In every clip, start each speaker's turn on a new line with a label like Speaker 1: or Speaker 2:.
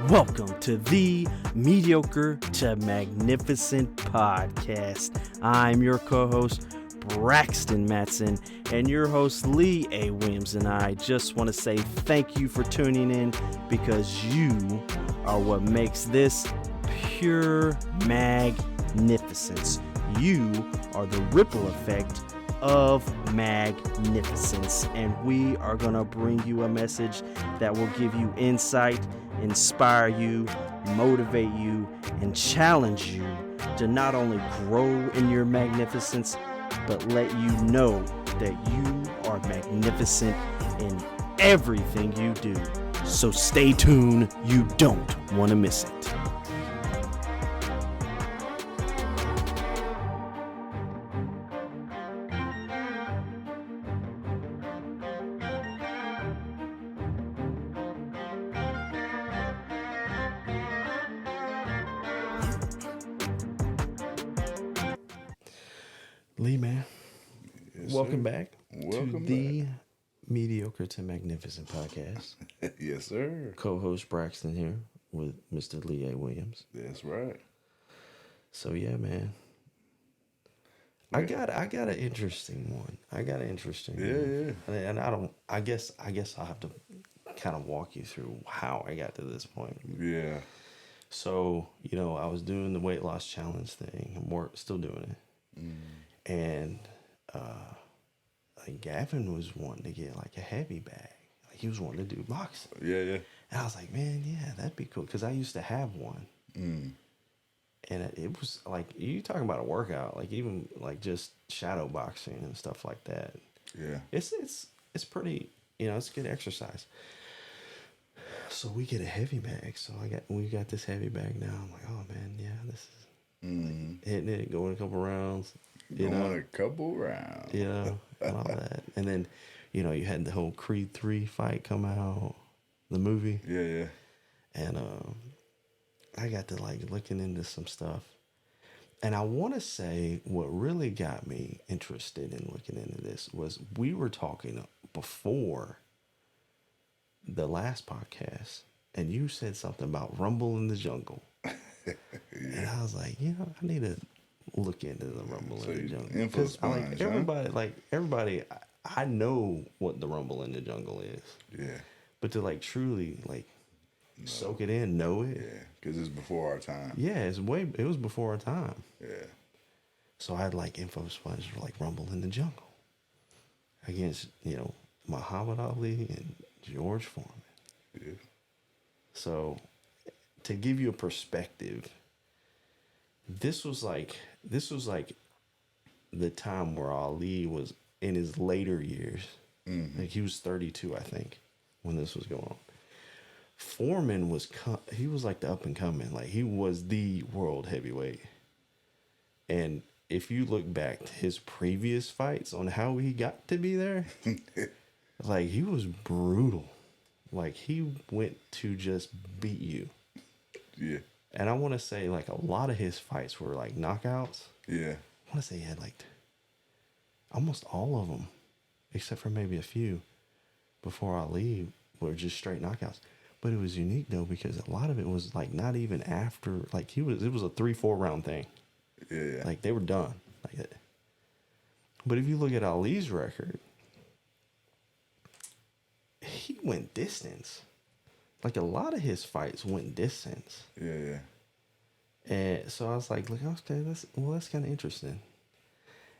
Speaker 1: Welcome to the Mediocre to Magnificent podcast. I'm your co-host, Braxton Matson, and your host, Lee A. Williams, and I just want to say thank you for tuning in because you are what makes this pure magnificence. You are the ripple effect of magnificence, and we are going to bring you a message that will give you insight, inspire you, motivate you, and challenge you to not only grow in your magnificence, but let you know that you are magnificent in everything you do. So stay tuned, you don't want to miss it. Lee, man,
Speaker 2: Yes,
Speaker 1: welcome
Speaker 2: sir.
Speaker 1: back
Speaker 2: Welcome
Speaker 1: to the Mediocre to Magnificent podcast.
Speaker 2: back. Yes, sir.
Speaker 1: Co-host Braxton here with Mr. Lee A. Williams.
Speaker 2: That's right.
Speaker 1: So yeah, man, I got an interesting one.
Speaker 2: Yeah.
Speaker 1: And I don't. I guess I'll have to kind of walk you through how I got to this point.
Speaker 2: Yeah.
Speaker 1: So I was doing the weight loss challenge thing. I'm still doing it. And like Gavin was wanting to get like a heavy bag. Like he was wanting to do boxing.
Speaker 2: Yeah.
Speaker 1: And I was like, man, yeah, that'd be cool. Because I used to have one. And it was like, you talking about a workout, like even like just shadow boxing and stuff like that.
Speaker 2: Yeah.
Speaker 1: It's pretty, it's good exercise. So we get a heavy bag. So we got this heavy bag now. I'm like, oh man, yeah, this is hitting it, going a couple rounds.
Speaker 2: Going a couple rounds.
Speaker 1: And all that. And then, you had the whole Creed 3 fight come out, the movie.
Speaker 2: Yeah.
Speaker 1: And I got to like looking into some stuff. And I want to say what really got me interested in looking into this was we were talking before the last podcast, and you said something about Rumble in the Jungle. And I was like, I need to look into the Rumble in the Jungle.
Speaker 2: Info sponge,
Speaker 1: everybody, I know what the Rumble in the Jungle is.
Speaker 2: Yeah.
Speaker 1: But to like truly like soak it in, know it.
Speaker 2: Yeah. Because it's before our time.
Speaker 1: Yeah, it was before our time.
Speaker 2: Yeah.
Speaker 1: So I had like info sponges for like Rumble in the Jungle against, Muhammad Ali and George Foreman.
Speaker 2: Yeah.
Speaker 1: So to give you a perspective, this was like the time where Ali was in his later years. Like he was 32, I think, when this was going on. Foreman he was like the up and coming, like he was the world heavyweight. And if you look back to his previous fights on how he got to be there, like he was brutal. Like he went to just beat you.
Speaker 2: Yeah.
Speaker 1: And I want to say like a lot of his fights were like knockouts.
Speaker 2: Yeah.
Speaker 1: I want to say he had like almost all of them, except for maybe a few before Ali were just straight knockouts. But it was unique though because a lot of it was like not even after, like it was a 3-4 round thing.
Speaker 2: Yeah.
Speaker 1: Like they were done like that. But if you look at Ali's record, he went distance. Like a lot of his fights went distance.
Speaker 2: Yeah.
Speaker 1: And so I was like, look, okay, that's kind of interesting.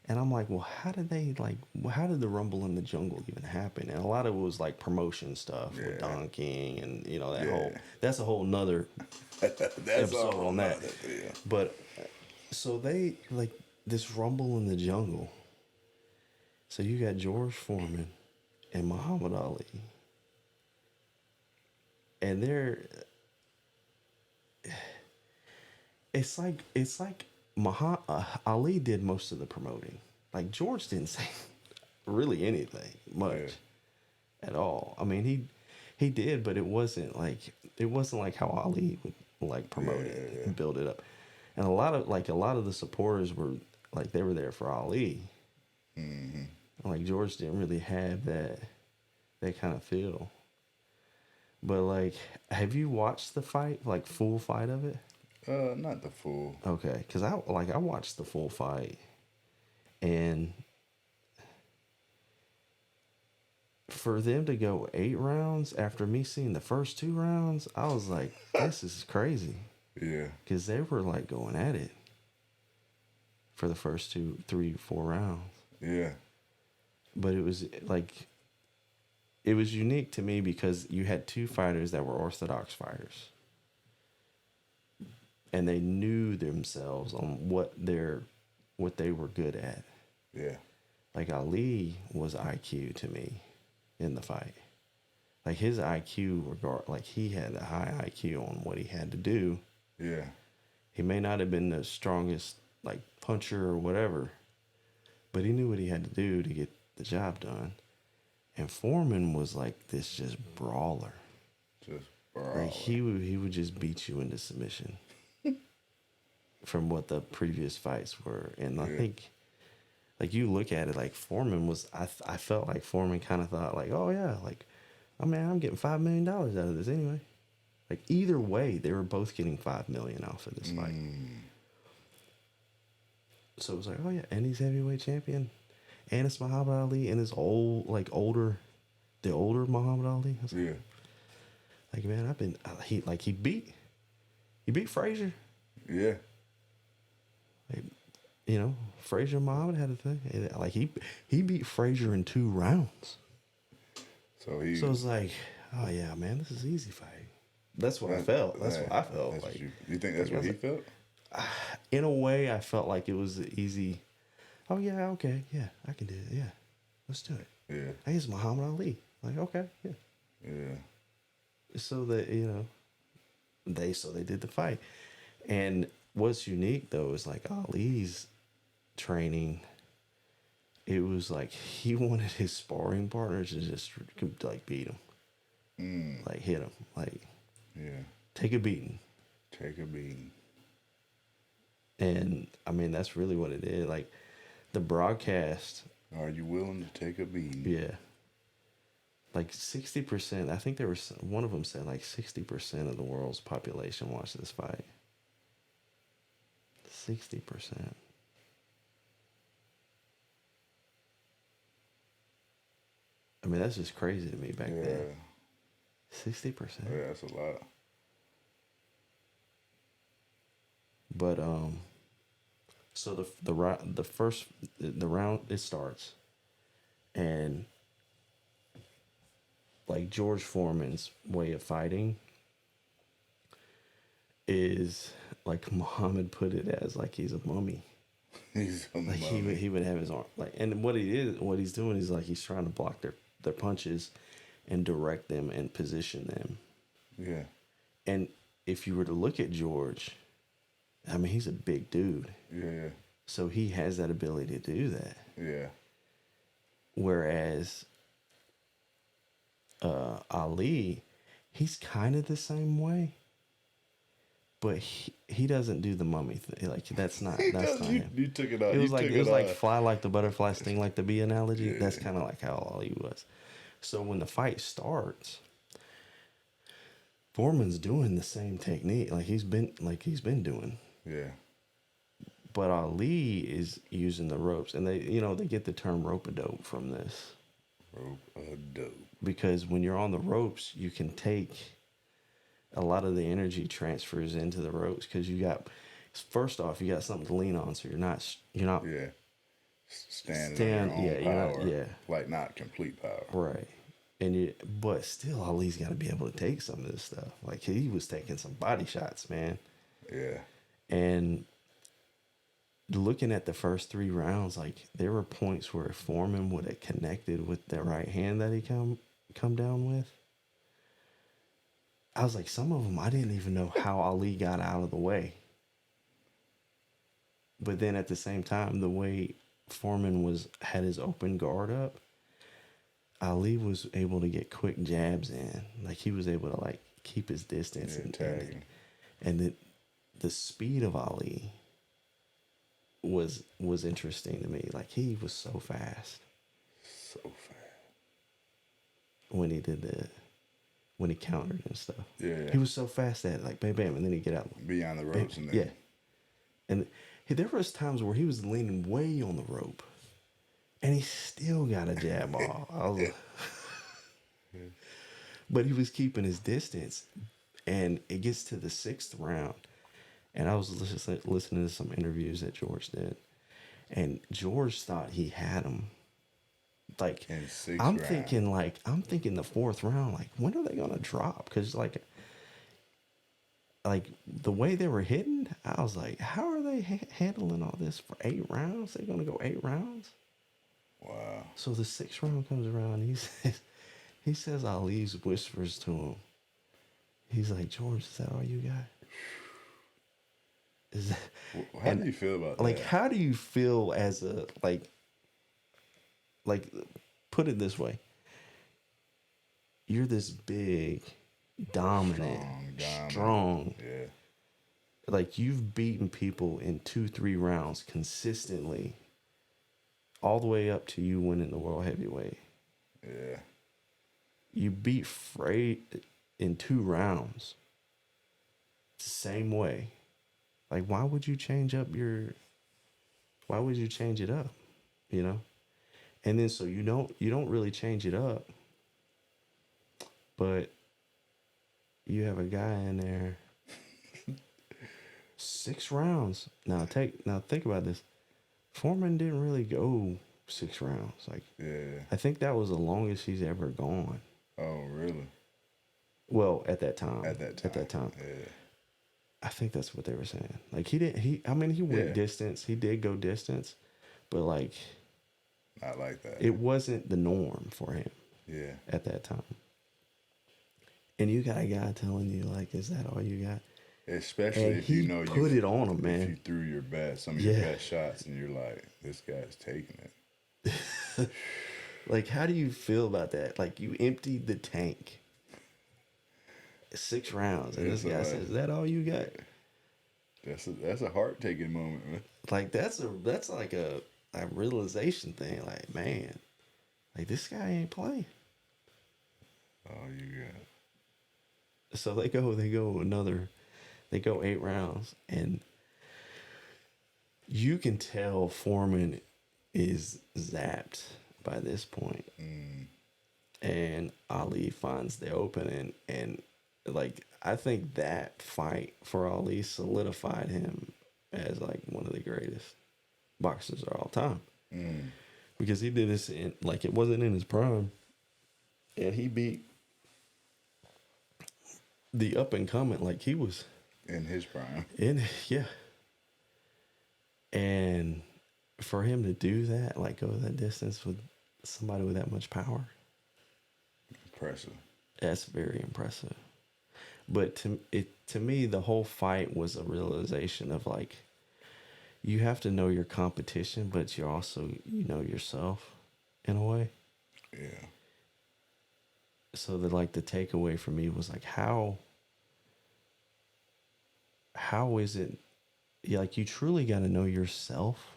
Speaker 1: And I'm like, well, how did the Rumble in the Jungle even happen? And a lot of it was like promotion stuff with Don King and, that's a whole nother episode on that.
Speaker 2: Yeah.
Speaker 1: But so they like this Rumble in the Jungle. So you got George Foreman and Muhammad Ali. And it's like Ali did most of the promoting. Like George didn't say really anything much at all. I mean, he did, but it wasn't like how Ali would like promote it and build it up. And a lot of the supporters were like they were there for Ali. Like George didn't really have that kind of feel. But like, have you watched the fight, like full fight of it?
Speaker 2: Not the full.
Speaker 1: Okay, because I watched the full fight, and for them to go 8 rounds after me seeing the first 2 rounds, I was like, this is crazy.
Speaker 2: Yeah.
Speaker 1: Because they were like going at it for the first 2, 3, 4 rounds.
Speaker 2: Yeah.
Speaker 1: But it was like, it was unique to me because you had 2 fighters that were orthodox fighters. And they knew themselves on what they were good at.
Speaker 2: Yeah.
Speaker 1: Like Ali was IQ to me in the fight. Like his IQ like he had a high IQ on what he had to do.
Speaker 2: Yeah.
Speaker 1: He may not have been the strongest like puncher or whatever, but he knew what he had to do to get the job done. And Foreman was like this just brawler.
Speaker 2: Just brawler.
Speaker 1: Like he would just beat you into submission. From what the previous fights were. And I think like you look at it, like Foreman was, I felt like Foreman kind of thought like, oh yeah, like, I mean, I'm getting $5 million out of this anyway. Like either way, they were both getting $5 million off of this fight. So it was like, oh yeah, and he's heavyweight champion, and it's Muhammad Ali, and it's the older Muhammad Ali. I was like, like man, he beat Frazier.
Speaker 2: Yeah.
Speaker 1: Like, you know, Frazier and Muhammad had a thing. Like he beat Frazier in 2 rounds. So it's like, oh yeah, man, this is easy fight. That's what I felt. That's what I felt. Like,
Speaker 2: you think that's what he felt?
Speaker 1: In a way, I felt like it was easy. Oh yeah, okay, yeah, I can do it. Yeah, let's do it.
Speaker 2: Yeah.
Speaker 1: I guess Muhammad Ali. Like, okay, yeah.
Speaker 2: Yeah.
Speaker 1: So that they did the fight, and what's unique though is like Ali's training. It was like he wanted his sparring partners to just like beat him, like hit him, like take a beating.
Speaker 2: Take a beating.
Speaker 1: And I mean that's really what it is. Like the broadcast.
Speaker 2: Are you willing to take a beating?
Speaker 1: Yeah. Like 60%. I think there was one of them said like 60% of the world's population watched this fight. 60%. I mean, that's just crazy to me back then. 60%.
Speaker 2: Yeah, that's a lot.
Speaker 1: But so the round it starts, and like George Foreman's way of fighting is like Muhammad put it as like he's a mummy.
Speaker 2: He's a
Speaker 1: like
Speaker 2: mummy.
Speaker 1: He would have his arm like, and what he's doing is like he's trying to block their punches and direct them and position them.
Speaker 2: Yeah.
Speaker 1: And if you were to look at George, I mean, he's a big dude.
Speaker 2: Yeah.
Speaker 1: So he has that ability to do that.
Speaker 2: Yeah.
Speaker 1: Whereas Ali, he's kind of the same way, but he doesn't do the mummy thing. Like that's not him.
Speaker 2: You took it out.
Speaker 1: It was like fly like the butterfly, sting like the bee analogy. Yeah. That's kind of like how Ali was. So when the fight starts, Foreman's doing the same technique like he's been doing.
Speaker 2: Yeah.
Speaker 1: But Ali is using the ropes, and they get the term rope-a-dope from this.
Speaker 2: Rope-a-dope.
Speaker 1: Because when you're on the ropes, you can take a lot of the energy transfers into the ropes because you got something to lean on, so you're not
Speaker 2: standing on your own power.
Speaker 1: Yeah,
Speaker 2: like not complete power,
Speaker 1: right? But still, Ali's got to be able to take some of this stuff. Like he was taking some body shots, man.
Speaker 2: Yeah,
Speaker 1: and looking at the first 3 rounds, like there were points where Foreman would have connected with the right hand that he come down with. I was like, some of them I didn't even know how Ali got out of the way. But then at the same time, the way Foreman had his open guard up, Ali was able to get quick jabs in. Like he was able to like keep his distance and the speed of Ali was interesting to me. Like he was so fast.
Speaker 2: So fast.
Speaker 1: When when he countered and stuff.
Speaker 2: Yeah.
Speaker 1: He was so fast at it, like bam, bam, and then he'd get out.
Speaker 2: Beyond the ropes and then.
Speaker 1: Yeah. And there was times where he was leaning way on the rope, and he still got a jab off. I was like, but he was keeping his distance, and it gets to the 6th round, and I was listening to some interviews that George did, and George thought he had him. Like, I'm thinking the 4th round, like, when are they gonna drop? Because like the way they were hitting, I was like, how are they handling all this for 8 rounds? They're gonna go 8 rounds.
Speaker 2: Wow.
Speaker 1: So the 6th round comes around, and he says Ali whispers to him. He's like, George, is that all you got? Is that?
Speaker 2: How do you feel about that?
Speaker 1: Like, how do you feel as a like? Put it this way. You're this big, dominant, strong.
Speaker 2: Yeah.
Speaker 1: Like, you've beaten people in 2-3 rounds consistently, all the way up to you winning the world heavyweight.
Speaker 2: Yeah.
Speaker 1: You beat Freight in 2 rounds. It's the same way. Like, why would you change it up? You know? And then so you don't really change it up. But you have a guy in there 6 rounds. Now think about this. Foreman didn't really go 6 rounds. Like,
Speaker 2: yeah.
Speaker 1: I think that was the longest he's ever gone.
Speaker 2: Oh, really?
Speaker 1: Well, at that time.
Speaker 2: At that time. Yeah.
Speaker 1: I think that's what they were saying. Like, he went distance. He did go distance, but like,
Speaker 2: not like that.
Speaker 1: It wasn't the norm for him.
Speaker 2: Yeah.
Speaker 1: At that time. And you got a guy telling you, like, is that all you got?
Speaker 2: Especially
Speaker 1: and
Speaker 2: if you know
Speaker 1: put it on him, man.
Speaker 2: If you threw some of your best shots, and you're like, this guy's taking it.
Speaker 1: Like, how do you feel about that? Like, you emptied the tank. 6 rounds, and this guy says, "Is that all you got?"
Speaker 2: That's a heart taking moment, man.
Speaker 1: Like, that's like a realization thing. Like, man, like, this guy ain't playing.
Speaker 2: All you got.
Speaker 1: So they go 8 rounds, and you can tell Foreman is zapped by this point. And Ali finds the opening, and like, I think that fight for Ali solidified him as like one of the greatest boxers of all time. Because he did this it wasn't in his prime, and he beat the up and coming, like, he was
Speaker 2: in his prime.
Speaker 1: And for him to do that, like, go that distance with somebody with that much power,
Speaker 2: impressive.
Speaker 1: That's very impressive. But to me, the whole fight was a realization of, like, you have to know your competition, but you also, yourself in a way.
Speaker 2: Yeah.
Speaker 1: So the takeaway for me was like, how is it, like, you truly got to know yourself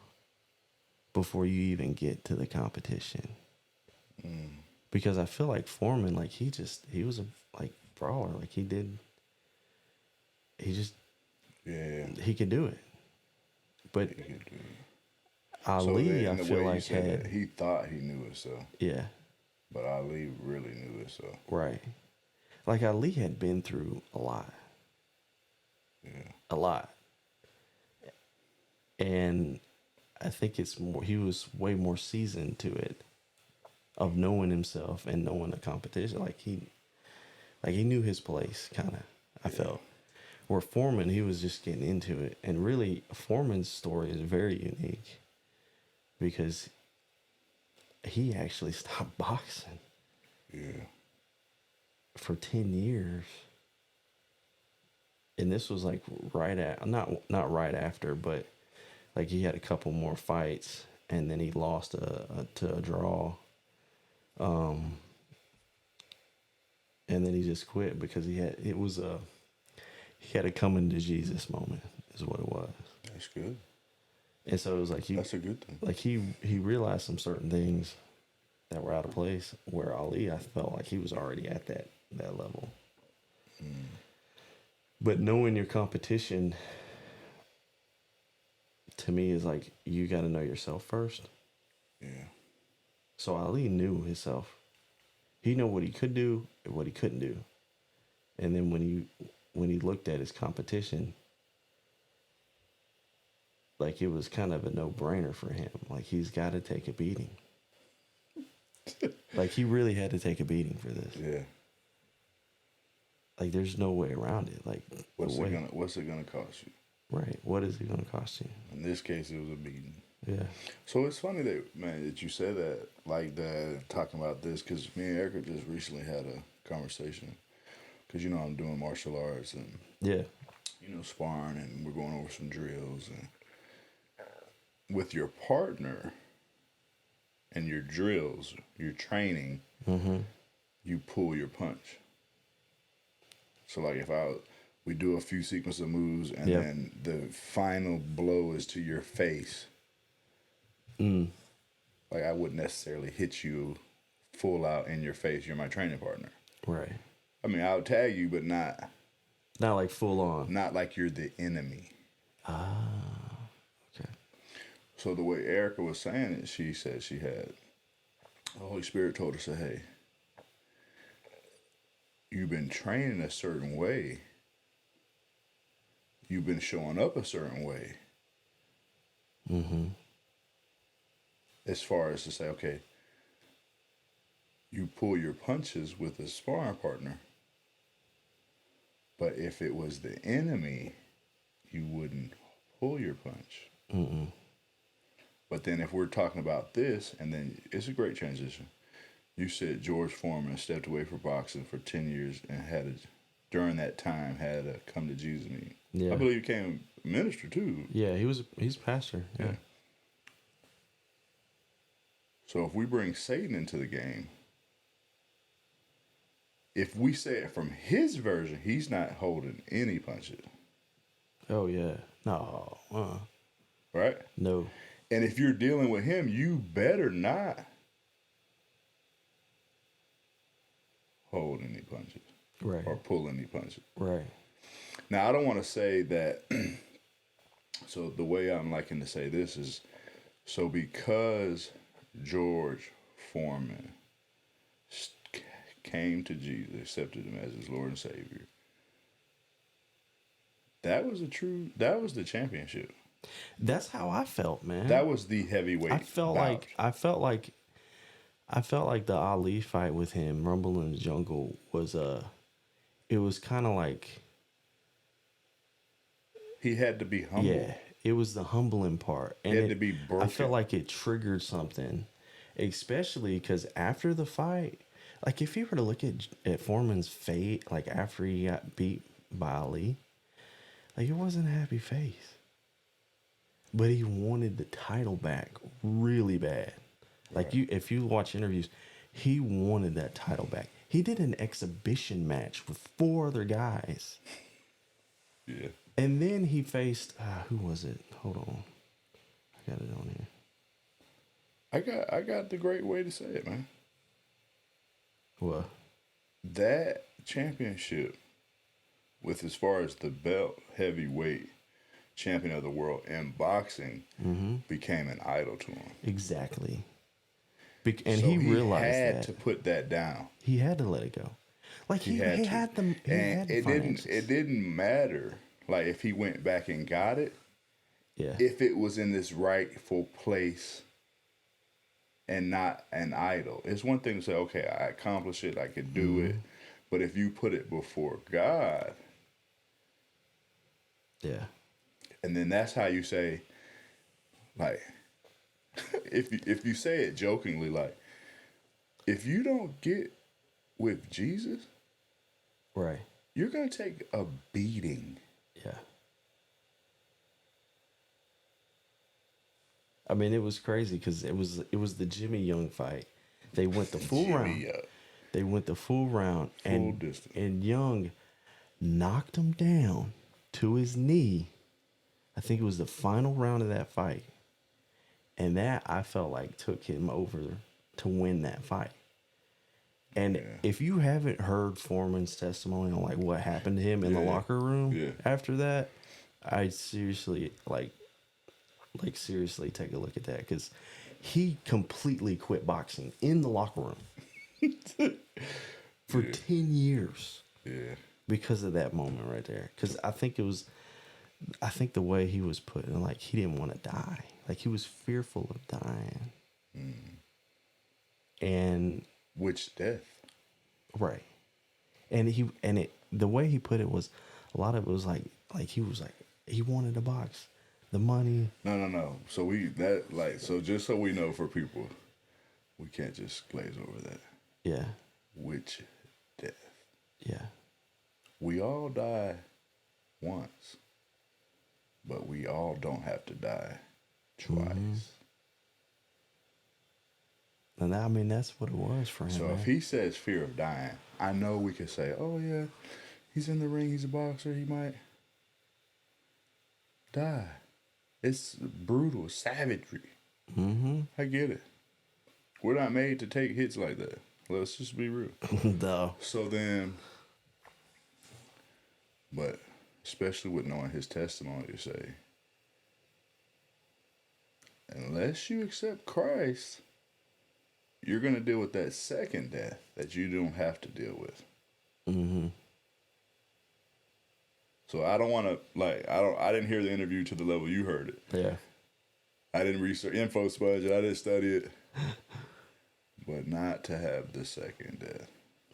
Speaker 1: before you even get to the competition. Because I feel like Foreman, like, he was a brawler. Like, he could do it. But Ali, I feel like,
Speaker 2: he thought he knew it, so.
Speaker 1: Yeah.
Speaker 2: But Ali really knew it, so.
Speaker 1: Right. Like, Ali had been through a lot.
Speaker 2: Yeah.
Speaker 1: A lot. And I think he was way more seasoned to it, of knowing himself and knowing the competition. Like, he knew his place, kind of, I felt. Where Foreman, he was just getting into it. And really, Foreman's story is very unique, because he actually stopped boxing.
Speaker 2: Yeah.
Speaker 1: For 10 years. And this was like not right after, but like, he had a couple more fights, and then he lost to a draw. And then he just quit because he had a coming to Jesus moment, is what it was.
Speaker 2: That's good.
Speaker 1: And so it was like,
Speaker 2: that's a good thing.
Speaker 1: Like, he realized some certain things that were out of place, where Ali, I felt like he was already at that level. But knowing your competition, to me, is like you got to know yourself first.
Speaker 2: Yeah.
Speaker 1: So Ali knew himself. He knew what he could do and what he couldn't do. And then when he looked at his competition, like it was kind of a no-brainer for him. Like he's got to take a beating. Like he really had to take a beating for this.
Speaker 2: Yeah.
Speaker 1: Like there's no way around it. Like
Speaker 2: what's it gonna cost you?
Speaker 1: Right. What is it gonna cost you?
Speaker 2: In this case, it was a beating.
Speaker 1: Yeah.
Speaker 2: So it's funny that you said that like that, talking about this, because me and Erica just recently had a conversation. Because I'm doing martial arts and sparring, and we're going over some drills, and with your partner and your drills, your training, you pull your punch. So like if we do a few sequence of moves, and then the final blow is to your face. Like I wouldn't necessarily hit you full out in your face. You're my training partner.
Speaker 1: Right.
Speaker 2: I mean, I'll tag you, but not
Speaker 1: like full on.
Speaker 2: Not like you're the enemy.
Speaker 1: Ah. Okay.
Speaker 2: So the way Erica was saying it, she said she had the Holy Spirit told her, say, hey, you've been training a certain way. You've been showing up a certain way. As far as to say, okay, you pull your punches with a sparring partner, but if it was the enemy, you wouldn't pull your punch. But then if we're talking about this, and then it's a great transition. You said George Foreman stepped away from boxing for 10 years and during that time had a come to Jesus meeting. Yeah. I believe he became a minister too.
Speaker 1: Yeah, he's pastor. Yeah.
Speaker 2: So if we bring Satan into the game, if we say it from his version, he's not holding any punches.
Speaker 1: Oh, yeah. No.
Speaker 2: Right?
Speaker 1: No.
Speaker 2: And if you're dealing with him, you better not hold any punches.
Speaker 1: Right.
Speaker 2: Or pull any punches.
Speaker 1: Right.
Speaker 2: Now, I don't want to say that. So the way I'm liking to say this is, so because George Foreman came to Jesus, accepted him as his Lord and Savior, that was the championship.
Speaker 1: That's how I felt, man.
Speaker 2: That was the heavyweight.
Speaker 1: I felt like the Ali fight with him, Rumble in the Jungle, it was kind of like,
Speaker 2: he had to be humble.
Speaker 1: Yeah, it was the humbling part. And
Speaker 2: he had to be broken.
Speaker 1: I felt like it triggered something, especially because after the fight, like if you were to look at Foreman's fate, like after he got beat by Ali, like it wasn't a happy face. But he wanted the title back really bad. Like if you watch interviews, he wanted that title back. He did an exhibition match with 4 other guys.
Speaker 2: Yeah.
Speaker 1: And then he faced, who was it? Hold on. I got it on here.
Speaker 2: I got the great way to say it, man.
Speaker 1: What?
Speaker 2: That championship, with as far as the belt heavyweight champion of the world in boxing, became an idol to him.
Speaker 1: Exactly. And so he realized
Speaker 2: he had to put that down.
Speaker 1: He had to let it go. Like he had them.
Speaker 2: It didn't matter. Like if he went back and got it.
Speaker 1: Yeah.
Speaker 2: If it was in this rightful place and not an idol. It's one thing to say, okay, I accomplished it, I could do it. But if you put it before God.
Speaker 1: Yeah.
Speaker 2: And then that's how you say, like, if you say it jokingly, like, if you don't get with Jesus,
Speaker 1: right,
Speaker 2: you're gonna take a beating.
Speaker 1: Yeah. I mean, it was crazy because it was the Jimmy Young fight. They went the full round. They went the full round, and Young knocked him down to his knee. I think it was the final round of that fight. And that, I felt like, took him over to win that fight. And if you haven't heard Foreman's testimony on like what happened to him in the locker room after that, I'd seriously seriously take a look at that, because he completely quit boxing in the locker room for 10 years. Yeah. Because of that moment right there. Because I think the way he was putting, like, he didn't want to die. Like, he was fearful of dying. And
Speaker 2: which death?
Speaker 1: Right. And the way he put it was, a lot of it was like he was like, he wanted to box. The money.
Speaker 2: No. So so just so we know for people, we can't just glaze over that.
Speaker 1: Yeah.
Speaker 2: Which death?
Speaker 1: Yeah.
Speaker 2: We all die once, but we all don't have to die twice.
Speaker 1: And I mean, that's what it was for him.
Speaker 2: So if he says fear of dying, I know we could say, oh yeah, he's in the ring, he's a boxer, he might die. It's brutal savagery. I get it. We're not made to take hits like that. Let's just be real.
Speaker 1: No.
Speaker 2: So then, but especially with knowing his testimony, to say, unless you accept Christ, you're going to deal with that second death that you don't have to deal with. So I don't want to, I didn't hear the interview to the level you heard it.
Speaker 1: Yeah.
Speaker 2: I didn't research info sponge it. I didn't study it. But not to have the second death.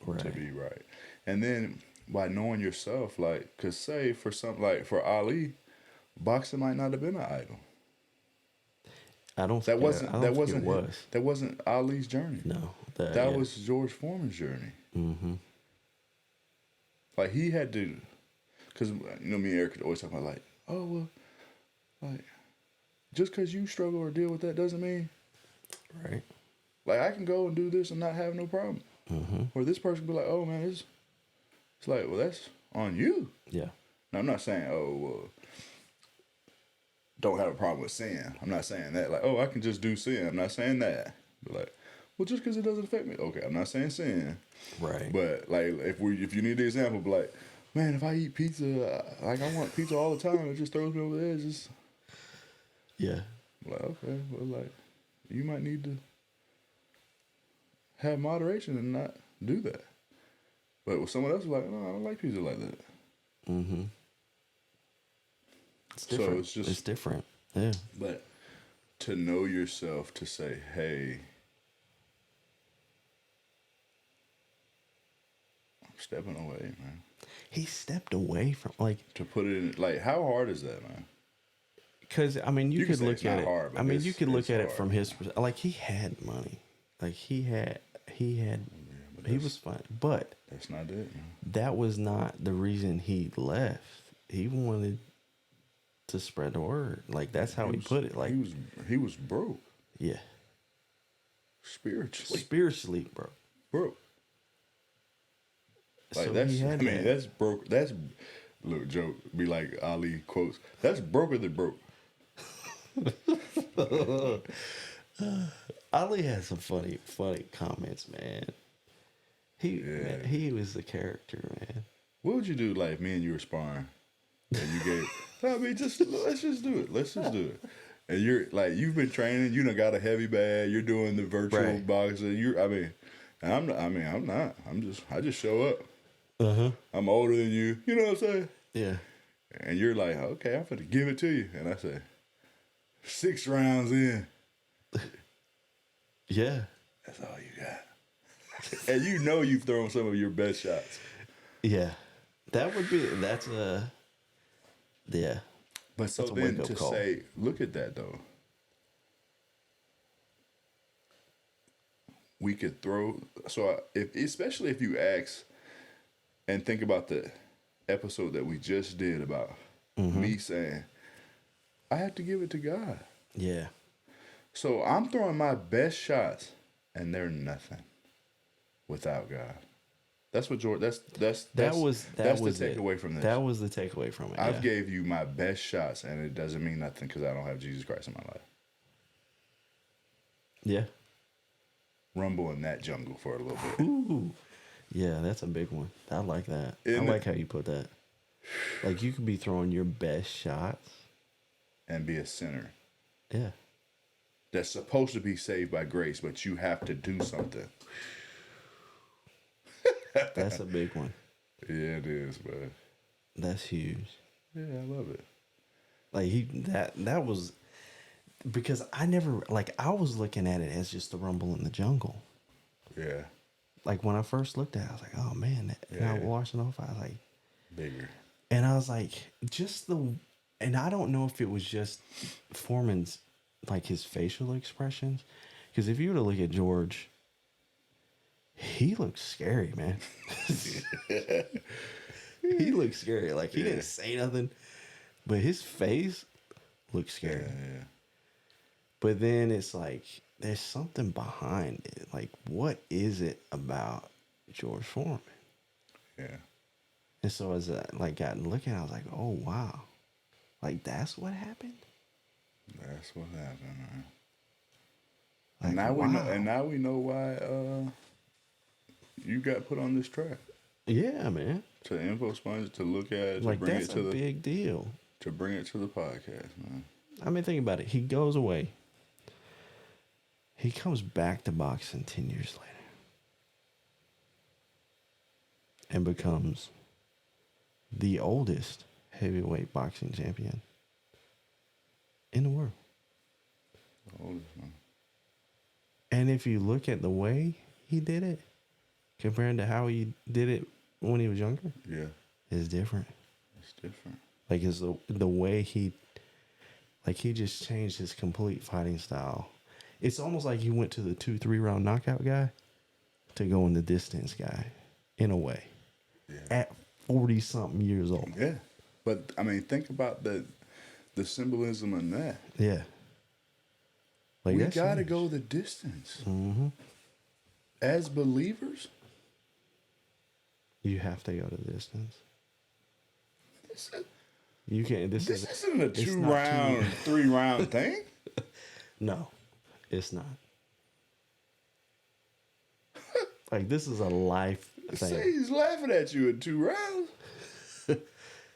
Speaker 2: Right. To be right. And then by knowing yourself, because say for something for Ali, boxing might not have been an idol. That wasn't Ali's journey.
Speaker 1: No.
Speaker 2: That was George Foreman's journey. Like, he had to, because, me and Eric could always talk about, just because you struggle or deal with that doesn't mean.
Speaker 1: Right.
Speaker 2: Like, I can go and do this and not have no problem. Or this person be like, oh, man, it's like, well, that's on you.
Speaker 1: Yeah.
Speaker 2: Now, I'm not saying, don't have a problem with sin. I'm not saying that. Like, I can just do sin. I'm not saying that. But well, just because it doesn't affect me. Okay, I'm not saying sin.
Speaker 1: Right.
Speaker 2: But, if you need the example, be like, man, if I eat pizza, I want pizza all the time. It just throws me over the edge.
Speaker 1: Yeah.
Speaker 2: Like, okay, well, you might need to have moderation and not do that. But with someone else, no, I don't like pizza like that.
Speaker 1: It's different. So it's different. Yeah.
Speaker 2: But to know yourself, to say, hey, I'm stepping away, man.
Speaker 1: He stepped away from,
Speaker 2: to put it in, how hard is that, man?
Speaker 1: Because, I mean, you could look at it. Hard, I mean, you could look at it from his perspective. He had money. He was fine. But
Speaker 2: that's not it, man.
Speaker 1: That was not the reason he left. He wanted to spread the word. That's how he put it.
Speaker 2: He was broke.
Speaker 1: Yeah.
Speaker 2: Spiritually
Speaker 1: broke.
Speaker 2: Broke.
Speaker 1: So
Speaker 2: that's broke. That's, look, joke, be like Ali quotes, that's broker than broke.
Speaker 1: Ali has some funny comments, man. He was the character, man.
Speaker 2: What would you do, me and you were sparring, and you gave? Let's just do it. And you're you've been training. You done got a heavy bag. You're doing the virtual boxing. I'm not. I just show up. I'm older than you. You know what I'm saying?
Speaker 1: Yeah.
Speaker 2: And you're like, okay, I'm gonna give it to you. And I say, 6 rounds in.
Speaker 1: Yeah.
Speaker 2: That's all you got. And you've thrown some of your best shots.
Speaker 1: Yeah. That's a, yeah.
Speaker 2: But so then to say, look at that though. We could throw, especially if you ask and think about the episode that we just did about me saying, I have to give it to God.
Speaker 1: Yeah.
Speaker 2: So I'm throwing my best shots and they're nothing without God. That's what George. That's the takeaway from this.
Speaker 1: That was the takeaway from it.
Speaker 2: I've gave you my best shots, and it doesn't mean nothing because I don't have Jesus Christ in my life.
Speaker 1: Yeah.
Speaker 2: rumble in that jungle for a little bit.
Speaker 1: Ooh. Yeah, that's a big one. I like that. I like how you put that. Like, you could be throwing your best shots.
Speaker 2: And be a sinner.
Speaker 1: Yeah.
Speaker 2: That's supposed to be saved by grace, but you have to do something.
Speaker 1: That's a big one.
Speaker 2: Yeah, it is, man.
Speaker 1: That's huge.
Speaker 2: Yeah, I love it.
Speaker 1: Like, that was... Because I never... Like, I was looking at it as just the rumble in the jungle.
Speaker 2: Yeah.
Speaker 1: Like, when I first looked at it, I was like, oh, man. And I was watching off, I was like...
Speaker 2: Bigger.
Speaker 1: And I was like, just the... And I don't know if it was just Foreman's, like, his facial expressions. Because if you were to look at George, he looks scary, man. He looks scary. Like, he didn't say nothing, but his face looks scary.
Speaker 2: Yeah.
Speaker 1: But then it's like, there's something behind it. Like, what is it about George Foreman?
Speaker 2: Yeah.
Speaker 1: And so as I got looking, I was like, oh, wow. Like, that's what happened?
Speaker 2: That's what happened, man.
Speaker 1: Like,
Speaker 2: now we know why you got put on this track.
Speaker 1: Yeah, man.
Speaker 2: To Info Sponge to look at,
Speaker 1: like, that's a big deal.
Speaker 2: To bring it to the podcast, man.
Speaker 1: I mean, think about it. He goes away. He comes back to boxing 10 years later. And becomes the oldest heavyweight boxing champion in the world.
Speaker 2: The oldest, man.
Speaker 1: And if you look at the way he did it, compared to how he did it when he was younger, it's different.
Speaker 2: It's different.
Speaker 1: Like, it's the way he just changed his complete fighting style. It's almost like he went to the 2-3 round knockout guy to go in the distance guy, in a way. Yeah. At 40-something years old.
Speaker 2: Yeah. But, I mean, think about the symbolism in that.
Speaker 1: Yeah. Like,
Speaker 2: we got to go the distance.
Speaker 1: Mm-hmm.
Speaker 2: As believers.
Speaker 1: You have to go to the distance.
Speaker 2: This isn't a 2-round, 3-round thing.
Speaker 1: No, it's not. Like, this is a life thing.
Speaker 2: Say he's laughing at you in 2 rounds.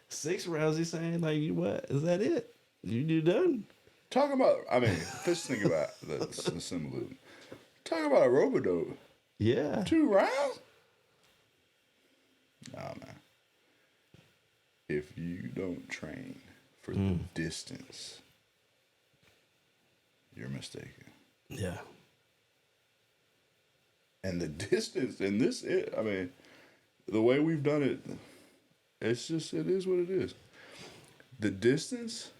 Speaker 1: 6 rounds, he's saying, like, what? Is that it? You done?
Speaker 2: Talk about, I mean, just think about the symbolism. Talk about a rope-a-dope.
Speaker 1: Yeah.
Speaker 2: 2 rounds? Nah, man. If you don't train for the distance, you're mistaken.
Speaker 1: Yeah.
Speaker 2: And the distance in this, I mean, the way we've done it, it's just, it is what it is. The distance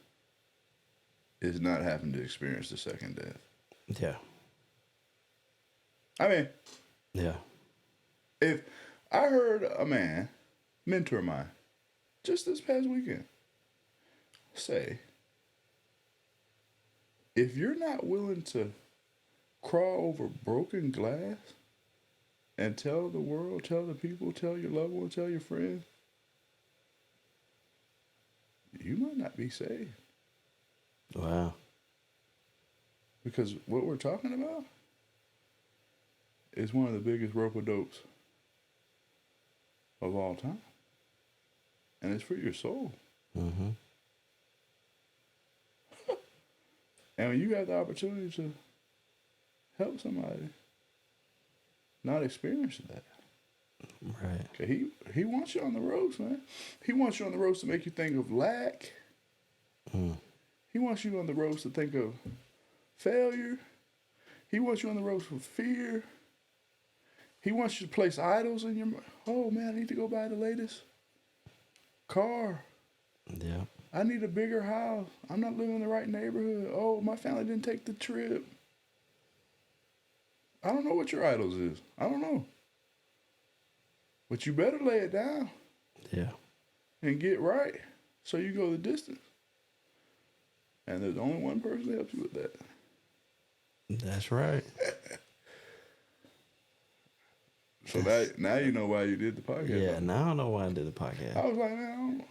Speaker 2: is not having to experience the second death.
Speaker 1: Yeah.
Speaker 2: I mean,
Speaker 1: yeah.
Speaker 2: If I heard a man, mentor of mine, just this past weekend, say, if you're not willing to crawl over broken glass and tell the world, tell the people, tell your loved one, tell your friends, you might not be saved.
Speaker 1: Wow.
Speaker 2: Because what we're talking about is one of the biggest rope-a-dopes of all time. And it's for your soul.
Speaker 1: Mm-hmm.
Speaker 2: And when you have the opportunity to help somebody not experience that.
Speaker 1: Right.
Speaker 2: Okay, he wants you on the roads, man. He wants you on the roads to make you think of lack. He wants you on the roads to think of failure. He wants you on the roads for fear. He wants you to place idols in your mind. Oh, man, I need to go buy the latest car.
Speaker 1: Yeah.
Speaker 2: I need a bigger house. I'm not living in the right neighborhood. Oh, my family didn't take the trip. I don't know what your idols is. I don't know. But you better lay it down.
Speaker 1: Yeah.
Speaker 2: And get right so you go the distance. And there's only one person that helps you with that.
Speaker 1: That's right.
Speaker 2: So now you know why you did the podcast.
Speaker 1: Yeah, now I know why I did the podcast.
Speaker 2: I was like, man, I don't know.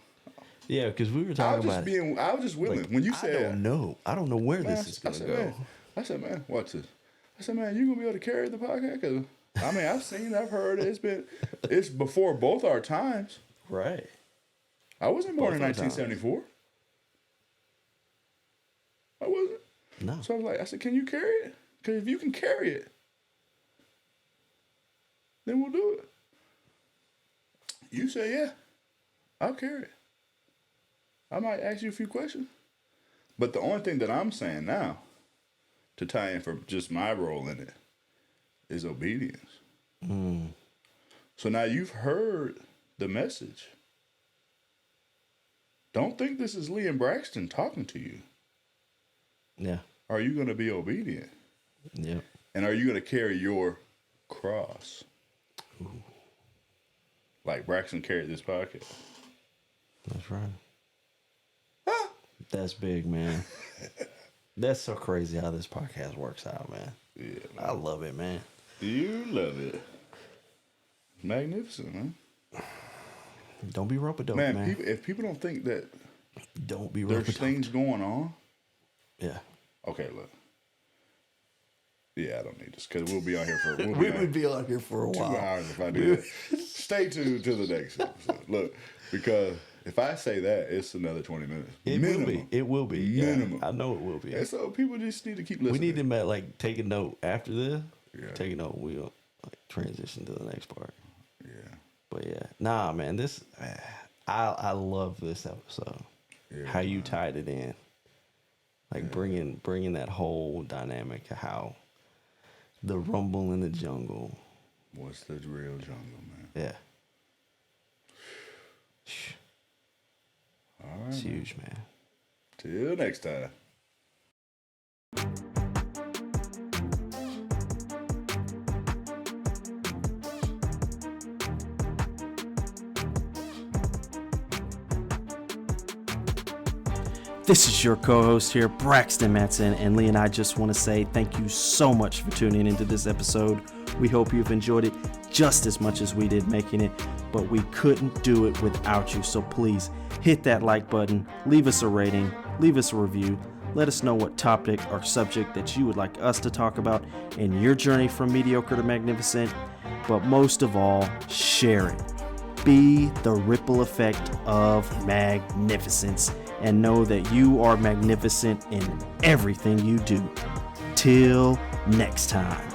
Speaker 1: Yeah, because we were talking about it.
Speaker 2: I was just willing. Like, when you said,
Speaker 1: I don't know where this is going to go.
Speaker 2: I said, man, watch this. I said, man, you gonna be able to carry the podcast? 'Cause, I mean, I've heard it's before both our times.
Speaker 1: Right.
Speaker 2: I wasn't born in 1974. I wasn't.
Speaker 1: No.
Speaker 2: So I was like, I said, can you carry it? Because if you can carry it, then we'll do it. You say, yeah, I'll carry it. I might ask you a few questions. But the only thing that I'm saying now, to tie in for just my role in it, is obedience. So now you've heard the message. Don't think this is Lee and Braxton talking to you.
Speaker 1: Yeah.
Speaker 2: Are you going to be obedient?
Speaker 1: Yeah.
Speaker 2: And are you going to carry your cross? Ooh. Like Braxton carried this podcast.
Speaker 1: That's right. That's big, man. That's so crazy how this podcast works out, man. Yeah, man. I love it, man.
Speaker 2: You love it. Magnificent, man.
Speaker 1: Don't be rope-a-dope, man.
Speaker 2: If people don't think that
Speaker 1: don't be rope-a-dope.
Speaker 2: There's things going on.
Speaker 1: Yeah.
Speaker 2: Okay, look. Yeah, I don't need this because we'll be on here for
Speaker 1: we would be on here for a while.
Speaker 2: 2 hours if I do that. Stay tuned to the next episode. Look, because if I say that, it's another 20 minutes.
Speaker 1: It will be. Minimum. Yeah, I know it will be.
Speaker 2: And so people just need to keep listening.
Speaker 1: We need to like take a note after this.
Speaker 2: Yeah.
Speaker 1: Take a note. We'll like transition to the next part.
Speaker 2: Yeah.
Speaker 1: But yeah, nah, man. I love this episode. Yeah, how you tied it in, like bringing that whole dynamic of how the rumble in the jungle.
Speaker 2: What's the real jungle, man?
Speaker 1: Yeah.
Speaker 2: All right,
Speaker 1: it's huge, man.
Speaker 2: Till next time.
Speaker 1: This is your co-host here, Braxton Matson, and Lee and I just want to say thank you so much for tuning into this episode. We hope you've enjoyed it just as much as we did making it, but we couldn't do it without you. So please hit that like button, leave us a rating, leave us a review. Let us know what topic or subject that you would like us to talk about in your journey from mediocre to magnificent. But most of all, share it. Be the ripple effect of magnificence and know that you are magnificent in everything you do. Till next time.